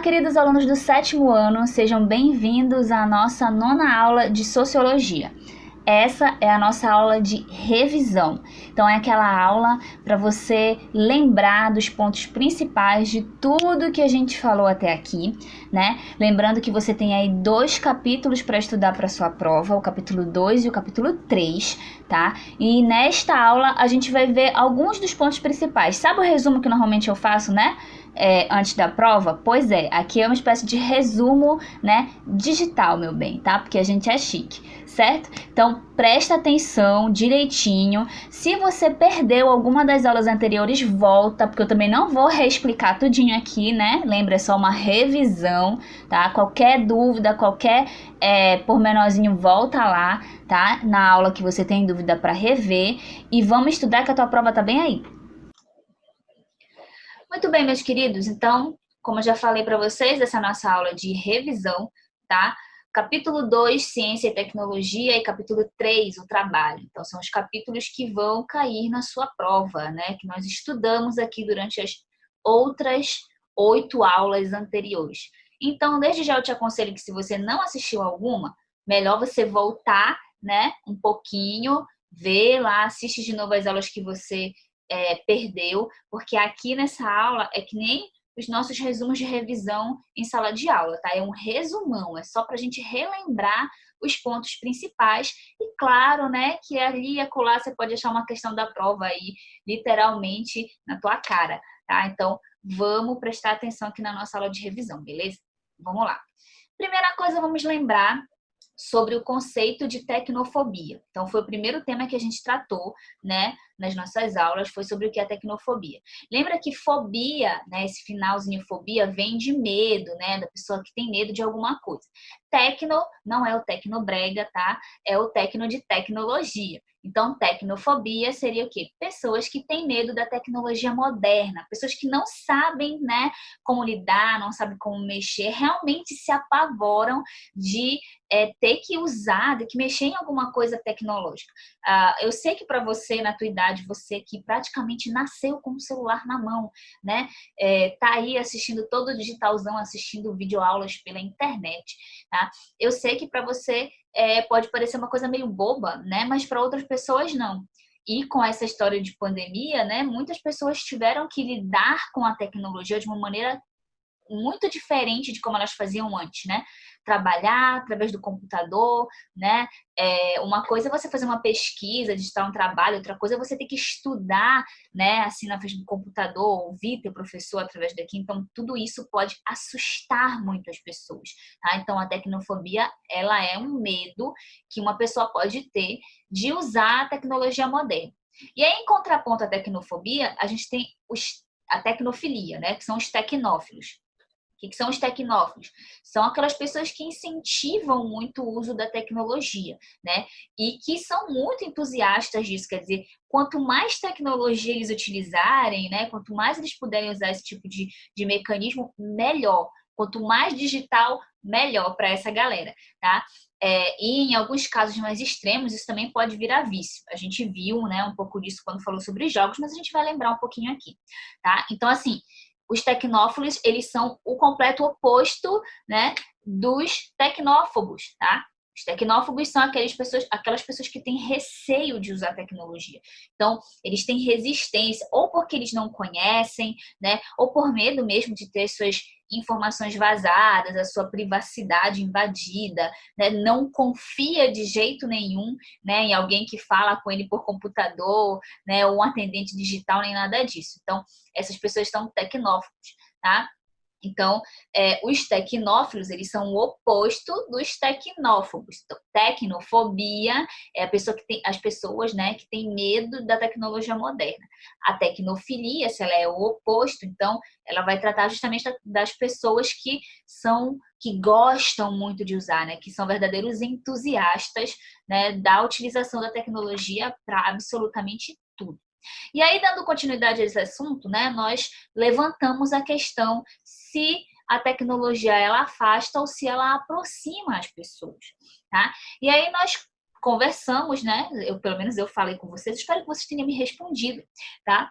queridos alunos do sétimo ano, sejam bem-vindos à nossa nona aula de Sociologia. Essa é a nossa aula de revisão. Então, é aquela aula para você lembrar dos pontos principais de tudo que a gente falou até aqui, né? Lembrando que você tem aí 2 capítulos para estudar para sua prova, o capítulo 2 e o capítulo 3, tá? E nesta aula a gente vai ver alguns dos pontos principais. Sabe o resumo que normalmente eu faço, né? Antes da prova? Pois é, aqui é uma espécie de resumo, né, digital, meu bem, tá? Porque a gente é chique, certo? Então, presta atenção direitinho. Se você perdeu alguma das aulas anteriores, volta, porque eu também não vou reexplicar tudinho aqui, né? Lembra, é só uma revisão, tá? Qualquer dúvida, qualquer pormenorzinho, volta lá, tá? Na aula que você tem dúvida para rever. E vamos estudar que a tua prova tá bem aí. Muito bem, meus queridos, então, como eu já falei para vocês, essa é a nossa aula de revisão, tá? Capítulo 2, Ciência e Tecnologia, e capítulo 3, o Trabalho. Então, são os capítulos que vão cair na sua prova, né? Que nós estudamos aqui durante as outras 8 aulas anteriores. Então, desde já eu te aconselho que se você não assistiu alguma, melhor você voltar, né? Um pouquinho, ver lá, assiste de novo as aulas que você perdeu, porque aqui nessa aula é que nem os nossos resumos de revisão em sala de aula, tá? É um resumão, é só para a gente relembrar os pontos principais e claro, né, que ali e acolá você pode achar uma questão da prova aí, literalmente na tua cara, tá? Então, vamos prestar atenção aqui na nossa aula de revisão, beleza? Vamos lá. Primeira coisa, vamos lembrar sobre o conceito de tecnofobia. Então, foi o primeiro tema que a gente tratou, né, nas nossas aulas, foi sobre o que é tecnofobia. Lembra que fobia, né, esse finalzinho fobia, vem de medo, né, da pessoa que tem medo de alguma coisa. Tecno não é o tecnobrega, tá? É o tecno de tecnologia. Então, tecnofobia seria o quê? Pessoas que têm medo da tecnologia moderna, pessoas que não sabem, né, como lidar, não sabem como mexer, realmente se apavoram de ter que usar, de que mexer em alguma coisa tecnológica. Eu sei que para você, na tua idade, você que praticamente nasceu com o celular na mão, né? Tá aí assistindo todo o digitalzão, assistindo videoaulas pela internet, tá? Eu sei que para você pode parecer uma coisa meio boba, né? Mas para outras pessoas não. E com essa história de pandemia, né? Muitas pessoas tiveram que lidar com a tecnologia de uma maneira muito diferente de como elas faziam antes, né? Trabalhar através do computador, né? Uma coisa é você fazer uma pesquisa, digitar um trabalho, outra coisa é você ter que estudar, né? Assim, na frente do computador, ouvir teu professor através daqui. Então, tudo isso pode assustar muito as pessoas, tá? Então, a tecnofobia, ela é um medo que uma pessoa pode ter de usar a tecnologia moderna. E aí, em contraponto à tecnofobia, a gente tem a tecnofilia, né? Que são os tecnófilos. O que são os tecnófilos? São aquelas pessoas que incentivam muito o uso da tecnologia, né? E que são muito entusiastas disso, quer dizer, quanto mais tecnologia eles utilizarem, né? Quanto mais eles puderem usar esse tipo de mecanismo, melhor. Quanto mais digital, melhor para essa galera, tá? E em alguns casos mais extremos, isso também pode virar vício. A gente viu, né, um pouco disso quando falou sobre jogos, mas a gente vai lembrar um pouquinho aqui, tá? Então, assim, os tecnófilos, eles são o completo oposto, né, dos tecnófobos, tá? Os tecnófobos são aquelas pessoas que têm receio de usar tecnologia. Então, eles têm resistência, ou porque eles não conhecem, né, ou por medo mesmo de ter suas informações vazadas, a sua privacidade invadida, né, não confia de jeito nenhum, né, em alguém que fala com ele por computador, né, ou um atendente digital, nem nada disso. Então, essas pessoas são tecnófobos, tá? Então, os tecnófilos, eles são o oposto dos tecnófobos. Então, tecnofobia é a pessoa que tem, as pessoas, né, que têm medo da tecnologia moderna. A tecnofilia, se ela é o oposto, então, ela vai tratar justamente das pessoas que gostam muito de usar, né, que são verdadeiros entusiastas, né, da utilização da tecnologia para absolutamente tudo. E aí, dando continuidade a esse assunto, né, nós levantamos a questão se a tecnologia ela afasta ou se ela aproxima as pessoas, tá? E aí nós conversamos, né? Pelo menos eu falei com vocês, espero que vocês tenham me respondido, tá?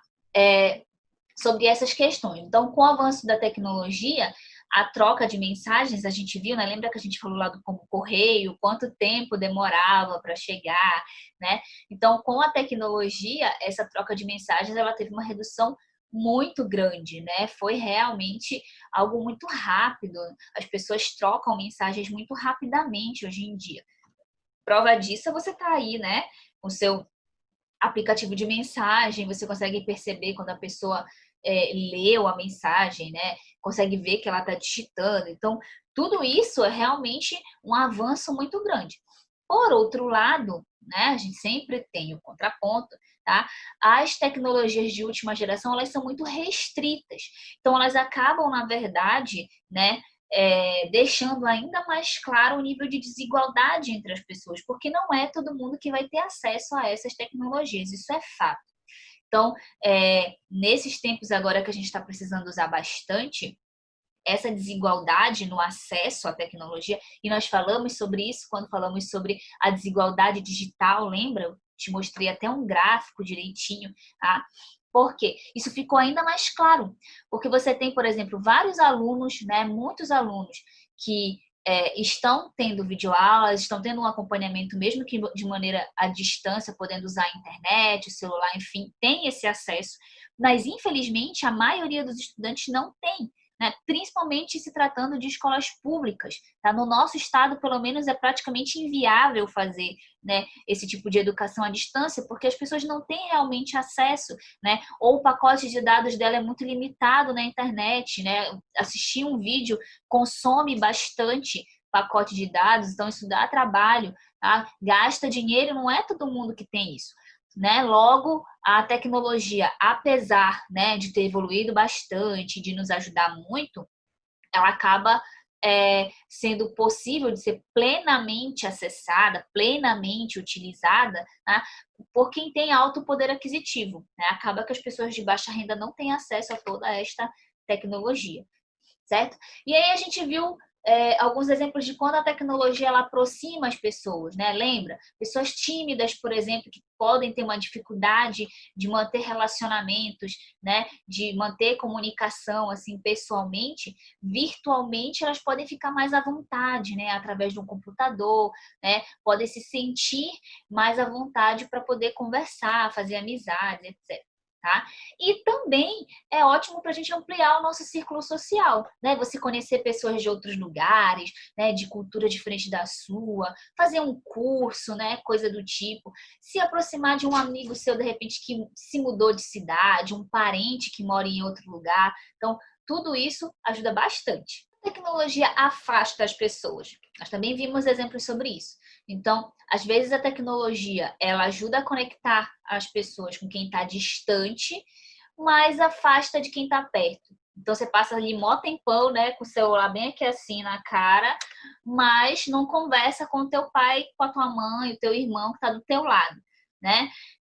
Sobre essas questões. Então, com o avanço da tecnologia, a troca de mensagens, a gente viu, né? Lembra que a gente falou lá do como correio, quanto tempo demorava para chegar, né? Então, com a tecnologia, essa troca de mensagens, ela teve uma redução muito grande, né? Foi realmente algo muito rápido. As pessoas trocam mensagens muito rapidamente hoje em dia. Prova disso, você tá aí, né? Com o seu aplicativo de mensagem, você consegue perceber quando a pessoa leu a mensagem, né? Consegue ver que ela está digitando. Então, tudo isso é realmente um avanço muito grande. Por outro lado, né, a gente sempre tem o contraponto, tá? As tecnologias de última geração, elas são muito restritas. Então, elas acabam, na verdade, né, deixando ainda mais claro o nível de desigualdade entre as pessoas, porque não é todo mundo que vai ter acesso a essas tecnologias, isso é fato. Então, nesses tempos agora que a gente está precisando usar bastante, essa desigualdade no acesso à tecnologia, e nós falamos sobre isso quando falamos sobre a desigualdade digital, lembra? Eu te mostrei até um gráfico direitinho, tá? Por quê? Isso ficou ainda mais claro, porque você tem, por exemplo, vários alunos, né, muitos alunos que estão tendo videoaulas, estão tendo um acompanhamento, mesmo que de maneira à distância, podendo usar a internet, o celular, enfim, tem esse acesso, mas infelizmente a maioria dos estudantes não tem, né? Principalmente se tratando de escolas públicas. Tá? No nosso estado, pelo menos, é praticamente inviável fazer, né, esse tipo de educação à distância, porque as pessoas não têm realmente acesso, né? Ou o pacote de dados dela é muito limitado na internet, né? Assistir um vídeo consome bastante pacote de dados, então isso dá trabalho, tá? Gasta dinheiro, não é todo mundo que tem isso. Né? Logo, a tecnologia, apesar, né, de ter evoluído bastante, de nos ajudar muito, ela acaba sendo possível de ser plenamente acessada, plenamente utilizada, né, por quem tem alto poder aquisitivo. Né? Acaba que as pessoas de baixa renda não têm acesso a toda esta tecnologia, certo? E aí a gente viu alguns exemplos de quando a tecnologia ela aproxima as pessoas, né? Lembra? Pessoas tímidas, por exemplo, que podem ter uma dificuldade de manter relacionamentos, né? De manter comunicação assim pessoalmente, virtualmente elas podem ficar mais à vontade, né? Através de um computador, né? Podem se sentir mais à vontade para poder conversar, fazer amizades, etc. Tá? E também é ótimo para a gente ampliar o nosso círculo social, né? Você conhecer pessoas de outros lugares, né? De cultura diferente da sua, fazer um curso, né? Coisa do tipo, se aproximar de um amigo seu de repente que se mudou de cidade, um parente que mora em outro lugar. Então, tudo isso ajuda bastante. A tecnologia afasta as pessoas. Nós também vimos exemplos sobre isso. Então, às vezes a tecnologia ela ajuda a conectar as pessoas com quem está distante, mas afasta de quem está perto. Então você passa ali mó tempão, né, com o celular bem aqui assim na cara, mas não conversa com o teu pai, com a tua mãe, o teu irmão que está do teu lado, né?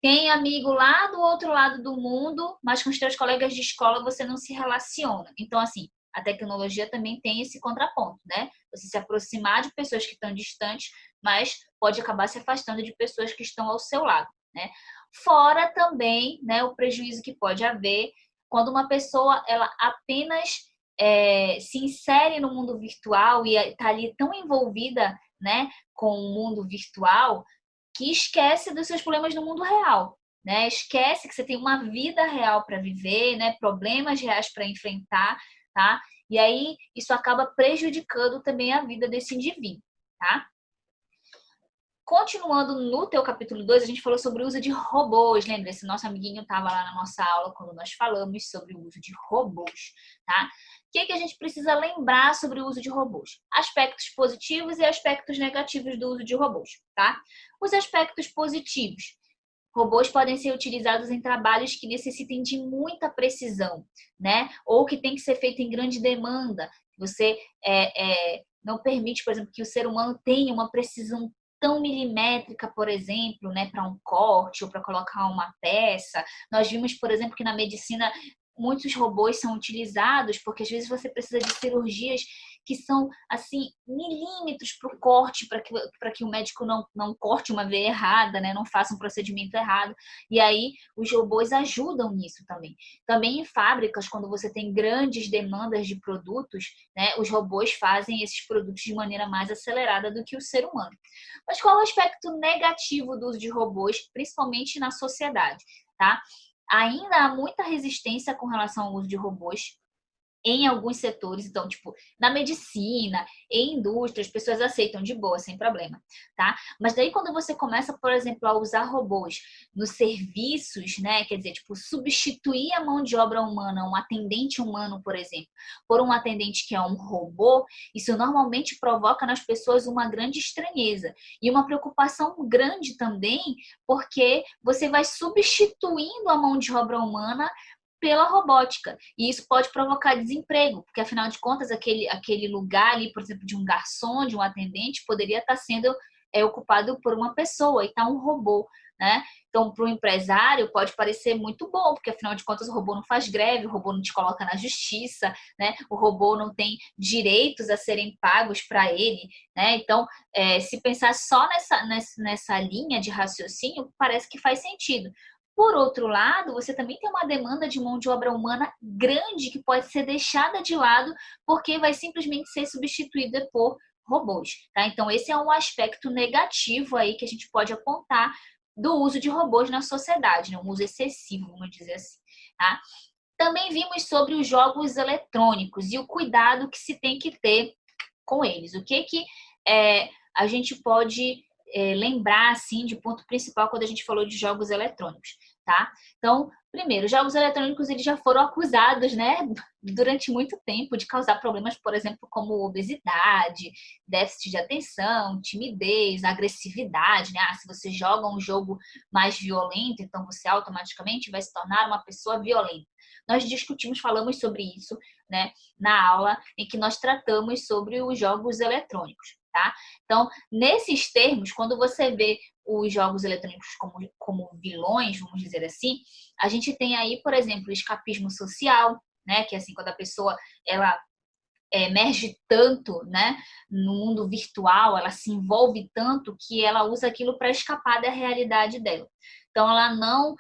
Tem amigo lá do outro lado do mundo, mas com os teus colegas de escola você não se relaciona. Então, assim, a tecnologia também tem esse contraponto, né? Você se aproximar de pessoas que estão distantes, mas pode acabar se afastando de pessoas que estão ao seu lado, né? Fora também, né, o prejuízo que pode haver quando uma pessoa ela apenas se insere no mundo virtual e está ali tão envolvida, né, com o mundo virtual que esquece dos seus problemas no mundo real, né? Esquece que você tem uma vida real para viver, né? Problemas reais para enfrentar, tá? E aí isso acaba prejudicando também a vida desse indivíduo, tá? Continuando no teu capítulo 2, a gente falou sobre o uso de robôs. Lembra? Esse nosso amiguinho estava lá na nossa aula quando nós falamos sobre o uso de robôs, tá? O que a gente precisa lembrar sobre o uso de robôs? Aspectos positivos e aspectos negativos do uso de robôs, tá? Os aspectos positivos. Robôs podem ser utilizados em trabalhos que necessitem de muita precisão, né? Ou que tem que ser feito em grande demanda. Você não permite, por exemplo, que o ser humano tenha uma precisão tão milimétrica, por exemplo, né, para um corte ou para colocar uma peça. Nós vimos, por exemplo, que na medicina muitos robôs são utilizados, porque às vezes você precisa de cirurgias que são, assim, milímetros para o corte, para que o médico não corte uma veia errada, né? Não faça um procedimento errado. E aí, os robôs ajudam nisso também. Também em fábricas, quando você tem grandes demandas de produtos, né? Os robôs fazem esses produtos de maneira mais acelerada do que o ser humano. Mas qual é o aspecto negativo do uso de robôs, principalmente na sociedade, tá? Ainda há muita resistência com relação ao uso de robôs em alguns setores, então, tipo, na medicina, em indústria, as pessoas aceitam de boa, sem problema, tá? Mas daí quando você começa, por exemplo, a usar robôs nos serviços, né, quer dizer, tipo, substituir a mão de obra humana, um atendente humano, por exemplo, por um atendente que é um robô, isso normalmente provoca nas pessoas uma grande estranheza e uma preocupação grande também, porque você vai substituindo a mão de obra humana pela robótica. E isso pode provocar desemprego, porque afinal de contas, aquele lugar ali, por exemplo, de um garçom, de um atendente, poderia estar sendo ocupado por uma pessoa e tá um robô, né? Então, para o empresário, pode parecer muito bom, porque afinal de contas, o robô não faz greve, o robô não te coloca na justiça, né? O robô não tem direitos a serem pagos para ele, né? Então, se pensar só nessa linha de raciocínio, parece que faz sentido. Por outro lado, você também tem uma demanda de mão de obra humana grande que pode ser deixada de lado porque vai simplesmente ser substituída por robôs, tá? Então, esse é um aspecto negativo aí que a gente pode apontar do uso de robôs na sociedade, né? Um uso excessivo, vamos dizer assim, tá? Também vimos sobre os jogos eletrônicos e o cuidado que se tem que ter com eles. O que a gente pode lembrar assim de ponto principal quando a gente falou de jogos eletrônicos, tá? Então, primeiro, jogos eletrônicos eles já foram acusados, né, durante muito tempo de causar problemas, por exemplo, como obesidade, déficit de atenção, timidez, agressividade, né? Se você joga um jogo mais violento, então você automaticamente vai se tornar uma pessoa violenta. Nós discutimos, falamos sobre isso, né, na aula em que nós tratamos sobre os jogos eletrônicos, tá? Então, nesses termos, quando você vê os jogos eletrônicos como vilões, vamos dizer assim, a gente tem aí, por exemplo, o escapismo social, né, que é assim, quando a pessoa ela emerge tanto, né, no mundo virtual, ela se envolve tanto que ela usa aquilo para escapar da realidade dela. Então, ela não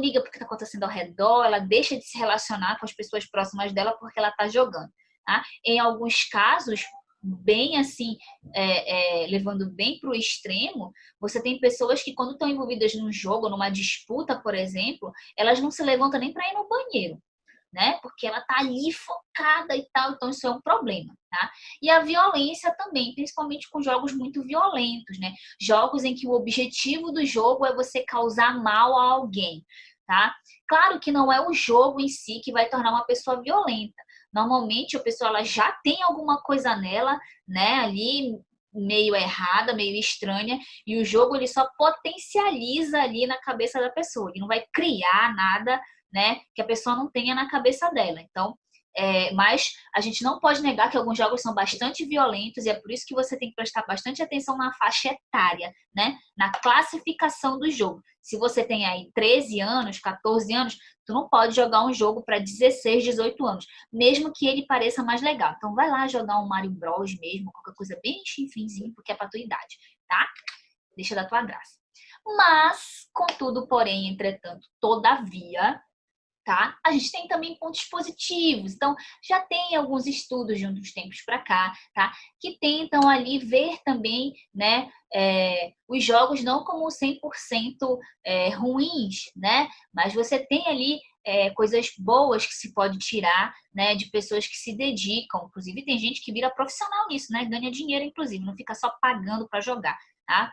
liga porque está acontecendo ao redor, ela deixa de se relacionar com as pessoas próximas dela porque ela está jogando. Tá? Em alguns casos, bem assim, levando bem para o extremo, você tem pessoas que quando estão envolvidas num jogo, numa disputa, por exemplo, elas não se levantam nem para ir no banheiro, né? Porque ela tá ali focada e tal, então isso é um problema, tá? E a violência também, principalmente com jogos muito violentos, né? Jogos em que o objetivo do jogo é você causar mal a alguém, tá? Claro que não é o jogo em si que vai tornar uma pessoa violenta. Normalmente a pessoa ela já tem alguma coisa nela, né? Ali meio errada, meio estranha, e o jogo ele só potencializa ali na cabeça da pessoa. Ele não vai criar nada, né, que a pessoa não tenha na cabeça dela. Então, mas a gente não pode negar que alguns jogos são bastante violentos e é por isso que você tem que prestar bastante atenção na faixa etária, né? Na classificação do jogo. Se você tem aí 13 anos, 14 anos, tu não pode jogar um jogo para 16, 18 anos, mesmo que ele pareça mais legal. Então vai lá jogar um Mario Bros mesmo, qualquer coisa bem chinfinzinho, porque é para tua idade, tá? Deixa da tua graça. Mas, contudo, porém, entretanto, todavia, tá? A gente tem também pontos positivos. Então, já tem alguns estudos de uns tempos para cá, tá? Que tentam ali ver também, né, os jogos não como 100% ruins, né? Mas você tem ali coisas boas que se pode tirar, né, de pessoas que se dedicam. Inclusive, tem gente que vira profissional nisso, né? Ganha dinheiro, inclusive, não fica só pagando para jogar, tá?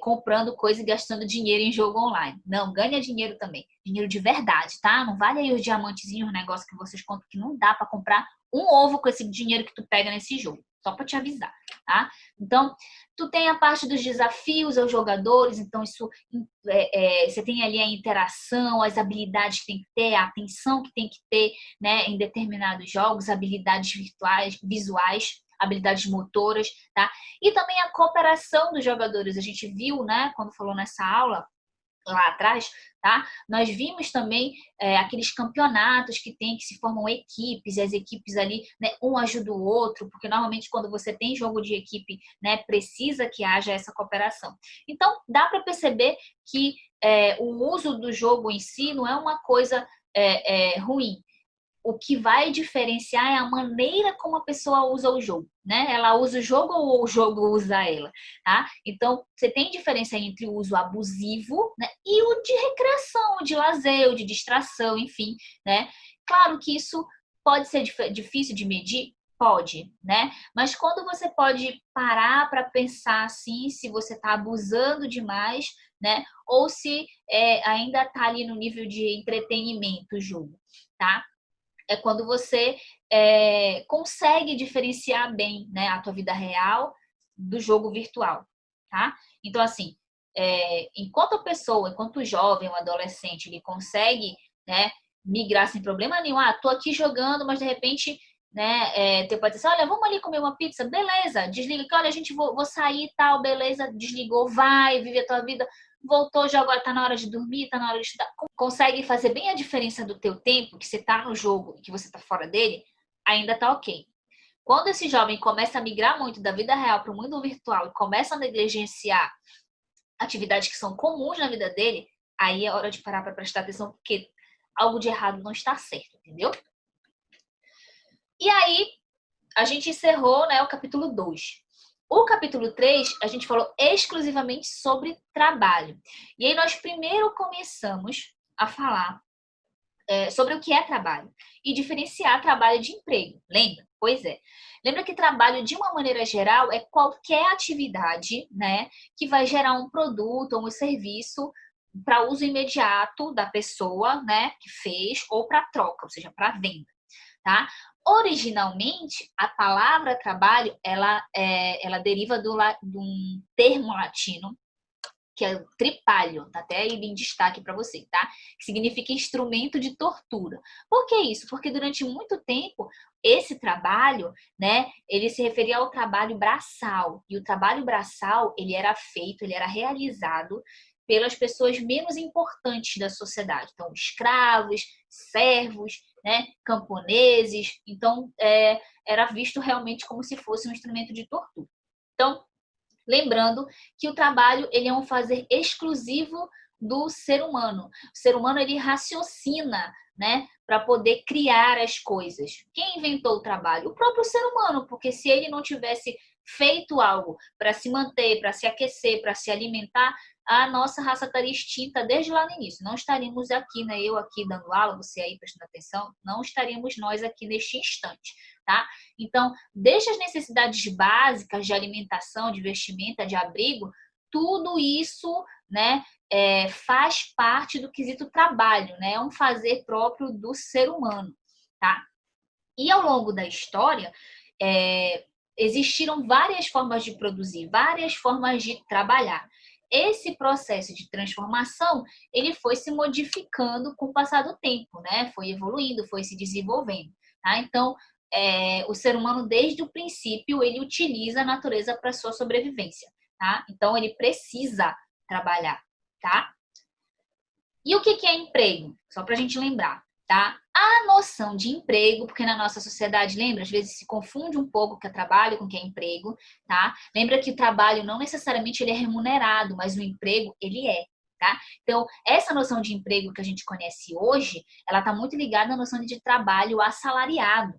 Comprando coisa e gastando dinheiro em jogo online. Não, ganha dinheiro também. Dinheiro de verdade, tá? Não vale aí os diamantezinhos, o negócio que vocês contam que não dá para comprar um ovo com esse dinheiro que tu pega nesse jogo. Só para te avisar, tá? Então, tu tem a parte dos desafios aos jogadores, então isso você tem ali a interação, as habilidades que tem que ter, a atenção que tem que ter, né, em determinados jogos, habilidades virtuais, visuais, habilidades motoras, tá? E também a cooperação dos jogadores. A gente viu, né, quando falou nessa aula, lá atrás, tá? Nós vimos também aqueles campeonatos que tem, que se formam equipes, e as equipes ali, né, um ajuda o outro, porque normalmente quando você tem jogo de equipe, né, precisa que haja essa cooperação. Então, dá para perceber que o uso do jogo em si não é uma coisa ruim. O que vai diferenciar é a maneira como a pessoa usa o jogo, né? Ela usa o jogo ou o jogo usa ela, tá? Então, você tem diferença entre o uso abusivo, né, e o de recreação, o de lazer, o de distração, enfim, né? Claro que isso pode ser difícil de medir, pode, né? Mas quando você pode parar para pensar assim, se você está abusando demais, né? Ou se ainda está ali no nível de entretenimento o jogo, tá? É quando você consegue diferenciar bem, né, a tua vida real do jogo virtual, tá? Então, assim, enquanto a pessoa, enquanto o jovem, o adolescente, ele consegue, né, migrar sem problema nenhum, tô aqui jogando, mas de repente, né, você pode dizer, olha, vamos ali comer uma pizza, beleza, desliga, olha, a gente vou sair e tal, beleza, desligou, vai, vive a tua vida, voltou, já agora tá na hora de dormir, tá na hora de estudar. Consegue fazer bem a diferença do teu tempo, que você tá no jogo e que você tá fora dele, ainda tá ok. Quando esse jovem começa a migrar muito da vida real para o mundo virtual e começa a negligenciar atividades que são comuns na vida dele, aí é hora de parar para prestar atenção, porque algo de errado não está certo, entendeu? E aí, a gente encerrou, né, o capítulo 2. O capítulo 3, a gente falou exclusivamente sobre trabalho. E aí nós primeiro começamos a falar sobre o que é trabalho e diferenciar trabalho de emprego. Lembra? Pois é. Lembra que trabalho, de uma maneira geral, é qualquer atividade, né, que vai gerar um produto ou um serviço para uso imediato da pessoa, né, que fez, ou para troca, ou seja, para venda, tá? Originalmente, a palavra trabalho, ela deriva de um termo latino que é o tripalho, tá até aí em destaque para você, tá? Que significa instrumento de tortura. Por que isso? Porque durante muito tempo esse trabalho, né, ele se referia ao trabalho braçal. E o trabalho braçal, ele era feito, ele era realizado pelas pessoas menos importantes da sociedade. Então, escravos, servos, né, camponeses. Então, era visto realmente como se fosse um instrumento de tortura. Então, lembrando que o trabalho, ele é um fazer exclusivo do ser humano. O ser humano, ele raciocina, né, para poder criar as coisas. Quem inventou o trabalho? O próprio ser humano, porque se ele não tivesse feito algo para se manter, para se aquecer, para se alimentar, a nossa raça estaria extinta desde lá no início. Não estaríamos aqui, né, eu aqui dando aula, você aí prestando atenção, não estaríamos nós aqui neste instante, tá? Então, desde as necessidades básicas de alimentação, de vestimenta, de abrigo, tudo isso, né, faz parte do quesito trabalho, né? É um fazer próprio do ser humano, tá? E ao longo da história, existiram várias formas de produzir, várias formas de trabalhar. Esse processo de transformação, ele foi se modificando com o passar do tempo, né? Foi evoluindo, foi se desenvolvendo, tá? Então, o ser humano, desde o princípio, ele utiliza a natureza para sua sobrevivência, tá? Então, ele precisa trabalhar, tá? E o que é emprego? Só para a gente lembrar, tá? A noção de emprego, porque na nossa sociedade, lembra, às vezes se confunde um pouco o que é trabalho com o que é emprego, tá? Lembra que o trabalho não necessariamente ele é remunerado, mas o emprego, ele é. Tá? Então, essa noção de emprego que a gente conhece hoje, ela está muito ligada à noção de trabalho assalariado,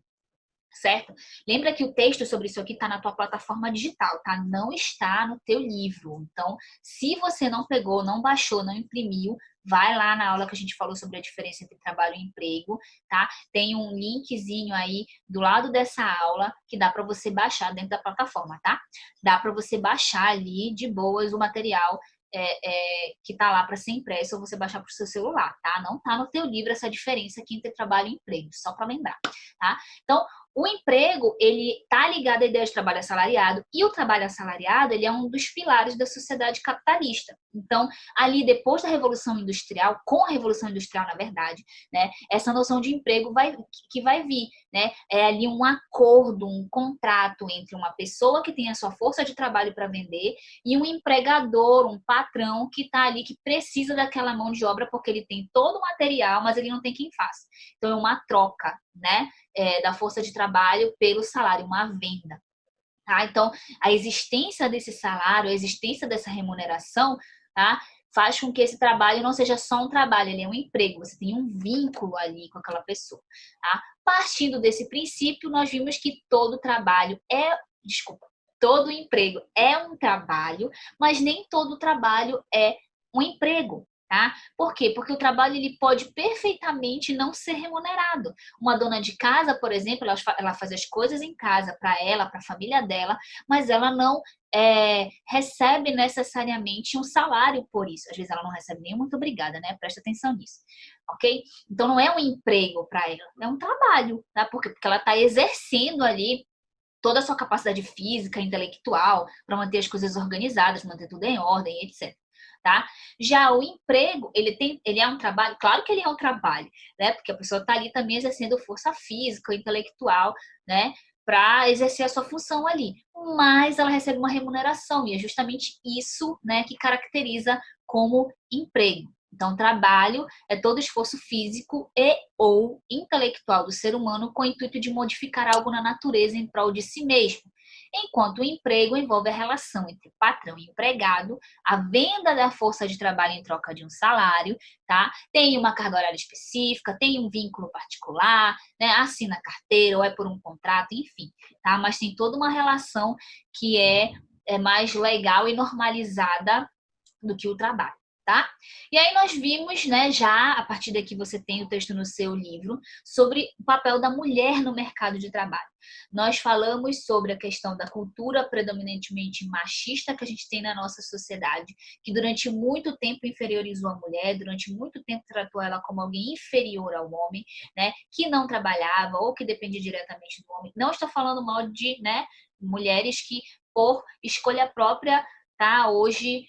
certo? Lembra que o texto sobre isso aqui está na tua plataforma digital, tá? Não está no teu livro. Então, se você não pegou, não baixou, não imprimiu, vai lá na aula que a gente falou sobre a diferença entre trabalho e emprego, tá? Tem um linkzinho aí do lado dessa aula que dá para você baixar dentro da plataforma, tá? Dá para você baixar ali de boas o material que tá lá para ser impresso ou você baixar para o seu celular, tá? Não tá no teu livro essa diferença aqui entre trabalho e emprego, só para lembrar, tá? Então, O emprego, ele está ligado à ideia de trabalho assalariado, e o trabalho assalariado, ele é um dos pilares da sociedade capitalista. Então, ali depois da Revolução Industrial, com a Revolução Industrial, na verdade, né, essa noção de emprego que vai vir, né? É ali um acordo, um contrato entre uma pessoa que tem a sua força de trabalho para vender e um empregador, um patrão que está ali, que precisa daquela mão de obra porque ele tem todo o material, mas ele não tem quem faça. Então, é uma troca, né? Da força de trabalho pelo salário, uma venda. Tá? Então, a existência desse salário, a existência dessa remuneração, tá? Faz com que esse trabalho não seja só um trabalho, ele é um emprego, você tem um vínculo ali com aquela pessoa. Tá? Partindo desse princípio, nós vimos que todo trabalho todo emprego é um trabalho, mas nem todo trabalho é um emprego. Tá? Por quê? Porque o trabalho ele pode perfeitamente não ser remunerado. Uma dona de casa, por exemplo, ela faz as coisas em casa para ela, para a família dela, mas ela não recebe necessariamente um salário por isso. Às vezes ela não recebe nem muito obrigada, né? Presta atenção nisso, ok? Então não é um emprego para ela, é um trabalho, tá? Porque ela está exercendo ali toda a sua capacidade física, intelectual, para manter as coisas organizadas, manter tudo em ordem, etc. Tá? Já o emprego, ele é um trabalho, claro que ele é um trabalho, né? Porque a pessoa está ali também exercendo força física, intelectual, né? Para exercer a sua função ali. Mas ela recebe uma remuneração, e é justamente isso, né, que caracteriza como emprego. Então, trabalho é todo esforço físico e ou intelectual do ser humano com o intuito de modificar algo na natureza em prol de si mesmo. Enquanto o emprego envolve a relação entre patrão e empregado, a venda da força de trabalho em troca de um salário, tá? Tem uma carga horária específica, tem um vínculo particular, né? Assina carteira ou é por um contrato, enfim, tá? Mas tem toda uma relação que é mais legal e normalizada do que o trabalho. Tá? E aí nós vimos, né, já a partir daqui você tem o texto no seu livro, sobre o papel da mulher no mercado de trabalho. Nós falamos sobre a questão da cultura predominantemente machista que a gente tem na nossa sociedade, que durante muito tempo inferiorizou a mulher, durante muito tempo tratou ela como alguém inferior ao homem, né, que não trabalhava ou que dependia diretamente do homem. Não estou falando mal de, né, mulheres que por escolha própria, tá, hoje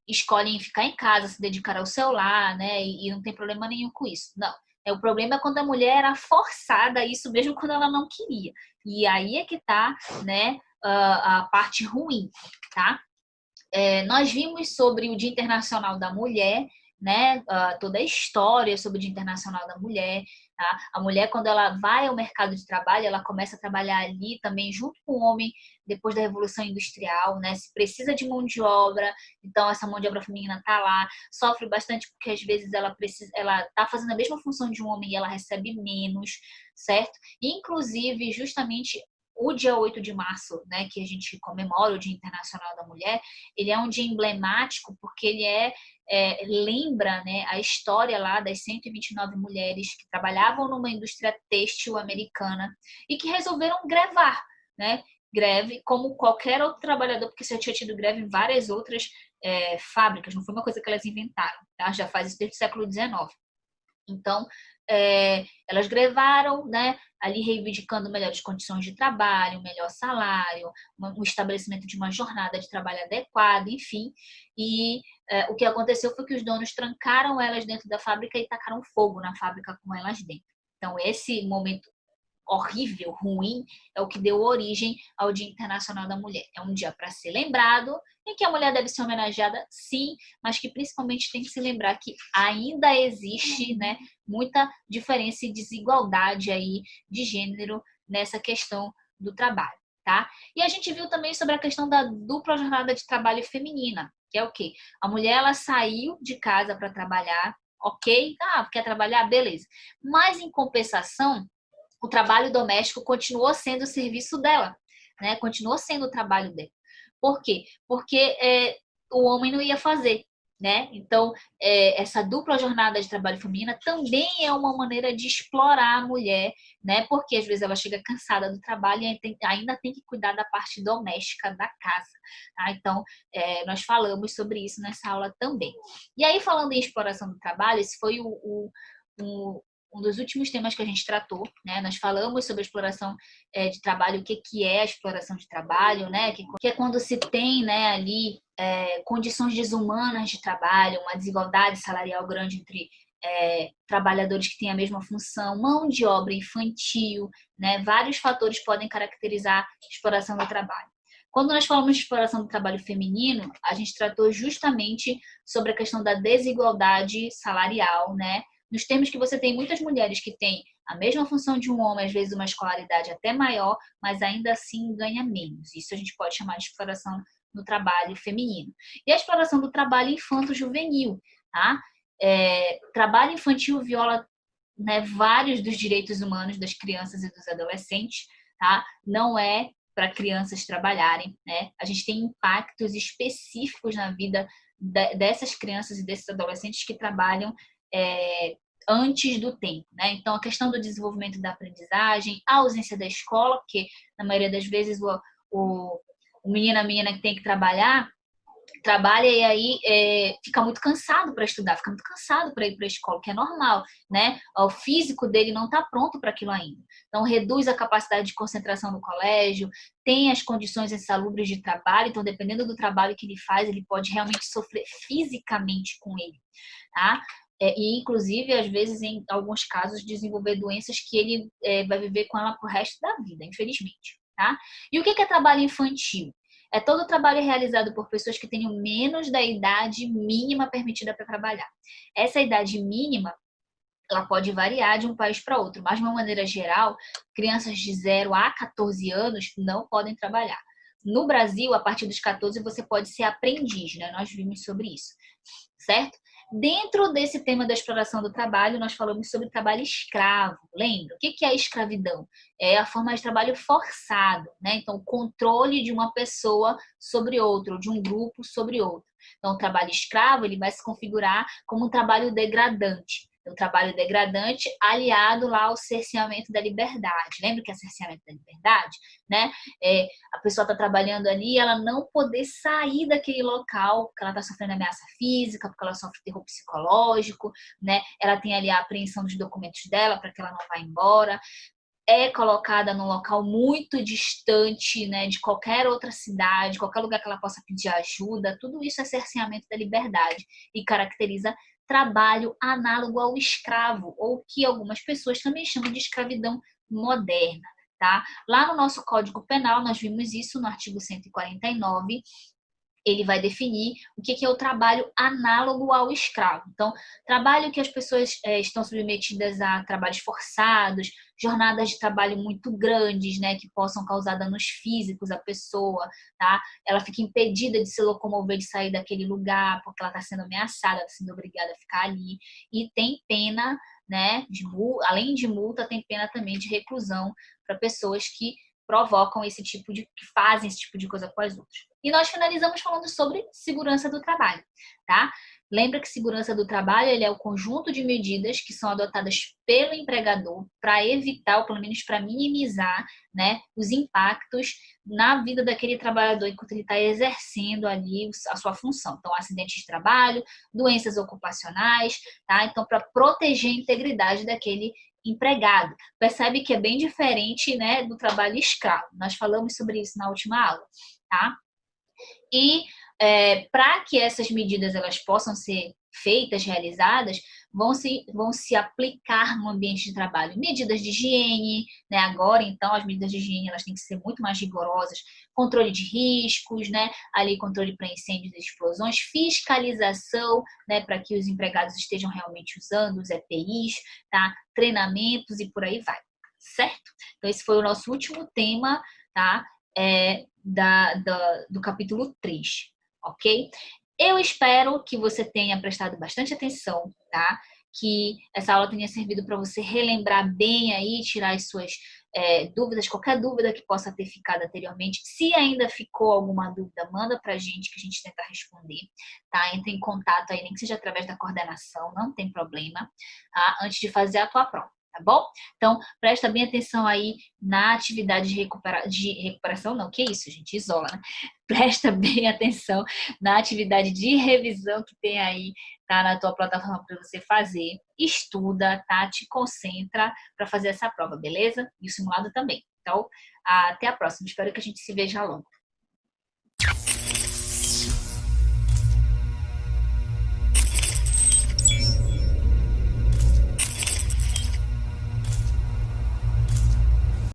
escolhem ficar em casa, se dedicar ao seu lar, né? E não tem problema nenhum com isso. Não. O problema é quando a mulher era forçada a isso mesmo quando ela não queria. E aí é que tá, né, a parte ruim, tá? Nós vimos sobre o Dia Internacional da Mulher, né? Toda a história sobre o Dia Internacional da Mulher. Tá? A mulher, quando ela vai ao mercado de trabalho, ela começa a trabalhar ali também junto com o homem depois da Revolução Industrial, né? Se precisa de mão de obra, então essa mão de obra feminina está lá, sofre bastante porque às vezes ela está fazendo a mesma função de um homem e ela recebe menos, certo? Inclusive, justamente o dia 8 de março, né, que a gente comemora o Dia Internacional da Mulher, ele é um dia emblemático porque ele lembra, né, a história lá das 129 mulheres que trabalhavam numa indústria têxtil americana e que resolveram grevar, né? Greve como qualquer outro trabalhador, porque já tinha tido greve em várias outras fábricas, não foi uma coisa que elas inventaram, tá? Já faz isso desde o século XIX. Então, elas grevaram, né, ali reivindicando melhores condições de trabalho, um melhor salário, um estabelecimento de uma jornada de trabalho adequada, enfim. E o que aconteceu foi que os donos trancaram elas dentro da fábrica e tacaram fogo na fábrica com elas dentro. Então, esse momento horrível, ruim, é o que deu origem ao Dia Internacional da Mulher. É um dia para ser lembrado, em que a mulher deve ser homenageada, sim, mas que principalmente tem que se lembrar que ainda existe, né, muita diferença e desigualdade aí de gênero nessa questão do trabalho, tá? E a gente viu também sobre a questão da dupla jornada de trabalho feminina, que é o quê? A mulher, ela saiu de casa para trabalhar, ok? Quer trabalhar? Beleza. Mas, em compensação, o trabalho doméstico continuou sendo o serviço dela, né? Continuou sendo o trabalho dela. Por quê? Porque o homem não ia fazer, né? Então, essa dupla jornada de trabalho feminina também é uma maneira de explorar a mulher, né? Porque às vezes ela chega cansada do trabalho e ainda tem que cuidar da parte doméstica da casa, tá? Então, nós falamos sobre isso nessa aula também. E aí, falando em exploração do trabalho, esse foi um dos últimos temas que a gente tratou, né? Nós falamos sobre a exploração de trabalho, o que é a exploração de trabalho, né? Que é quando se tem, né, ali condições desumanas de trabalho, uma desigualdade salarial grande entre trabalhadores que têm a mesma função, mão de obra infantil, né? Vários fatores podem caracterizar a exploração do trabalho. Quando nós falamos de exploração do trabalho feminino, a gente tratou justamente sobre a questão da desigualdade salarial, né? Nos termos que você tem muitas mulheres que têm a mesma função de um homem, às vezes uma escolaridade até maior, mas ainda assim ganha menos. Isso a gente pode chamar de exploração no trabalho feminino. E a exploração do trabalho infanto-juvenil, tá? Trabalho infantil viola, né, vários dos direitos humanos das crianças e dos adolescentes, tá? Não é para crianças trabalharem, né? A gente tem impactos específicos na vida dessas crianças e desses adolescentes que trabalham antes do tempo, né? Então, a questão do desenvolvimento da aprendizagem, a ausência da escola, porque na maioria das vezes o menino, a menina que tem que trabalha e aí fica muito cansado para estudar, fica muito cansado para ir para a escola, que é normal, né? O físico dele não está pronto para aquilo ainda. Então, reduz a capacidade de concentração no colégio, tem as condições insalubres de trabalho, então, dependendo do trabalho que ele faz, ele pode realmente sofrer fisicamente com ele, tá? E, inclusive, às vezes, em alguns casos, desenvolver doenças que ele vai viver com ela pro resto da vida, infelizmente, tá? E o que é trabalho infantil? É todo o trabalho realizado por pessoas que tenham menos da idade mínima permitida para trabalhar. Essa idade mínima, ela pode variar de um país para outro, mas de uma maneira geral, crianças de 0 a 14 anos não podem trabalhar. No Brasil, a partir dos 14, você pode ser aprendiz, né? Nós vimos sobre isso, certo? Dentro desse tema da exploração do trabalho, nós falamos sobre trabalho escravo. Lembra? O que é a escravidão? É a forma de trabalho forçado, né? Então, o controle de uma pessoa sobre outra, ou de um grupo sobre outro. Então, o trabalho escravo, ele vai se configurar como um trabalho degradante. O trabalho degradante aliado lá ao cerceamento da liberdade. Lembra que é cerceamento da liberdade? Né? A pessoa está trabalhando ali, ela não poder sair daquele local, porque ela está sofrendo ameaça física, porque ela sofre terror psicológico, né? Ela tem ali a apreensão dos documentos dela para que ela não vá embora. É colocada num local muito distante, né, de qualquer outra cidade, qualquer lugar que ela possa pedir ajuda. Tudo isso é cerceamento da liberdade e caracteriza trabalho análogo ao escravo, ou que algumas pessoas também chamam de escravidão moderna, tá? Lá no nosso Código Penal, nós vimos isso no artigo 149, ele vai definir o que é o trabalho análogo ao escravo. Então, trabalho que as pessoas estão submetidas a trabalhos forçados, jornadas de trabalho muito grandes, né, que possam causar danos físicos à pessoa, tá? Ela fica impedida de se locomover, de sair daquele lugar, porque ela está sendo ameaçada, está sendo obrigada a ficar ali. E tem pena, né, além de multa, tem pena também de reclusão para pessoas que provocam que fazem esse tipo de coisa com as outras. E nós finalizamos falando sobre segurança do trabalho, tá? Lembra que segurança do trabalho ele é o conjunto de medidas que são adotadas pelo empregador para evitar, ou pelo menos para minimizar, né, os impactos na vida daquele trabalhador enquanto ele está exercendo ali a sua função. Então, acidentes de trabalho, doenças ocupacionais, tá? Então, para proteger a integridade daquele empregado. Percebe que é bem diferente, né, do trabalho escravo. Nós falamos sobre isso na última aula, tá? E para que essas medidas elas possam ser feitas, realizadas, vão se aplicar no ambiente de trabalho. Medidas de higiene, né? Agora, então, as medidas de higiene elas têm que ser muito mais rigorosas. Controle de riscos, né? Ali, controle para incêndios e explosões. Fiscalização, né? Para que os empregados estejam realmente usando os EPIs, tá? Treinamentos e por aí vai, certo? Então, esse foi o nosso último tema, tá? Do capítulo 3, ok? Eu espero que você tenha prestado bastante atenção, tá? Que essa aula tenha servido para você relembrar bem aí, tirar as suas dúvidas, qualquer dúvida que possa ter ficado anteriormente. Se ainda ficou alguma dúvida, manda pra gente que a gente tenta responder, tá? Entre em contato aí, nem que seja através da coordenação, não tem problema, tá? Antes de fazer a tua prova. tá bom? Então, presta bem atenção aí na atividade de recuperação, não, que isso, gente, isola, né? Presta bem atenção na atividade de revisão que tem aí, tá, na tua plataforma para você fazer. Estuda, tá? Te concentra para fazer essa prova, beleza? E o simulado também. Então, até a próxima. Espero que a gente se veja logo.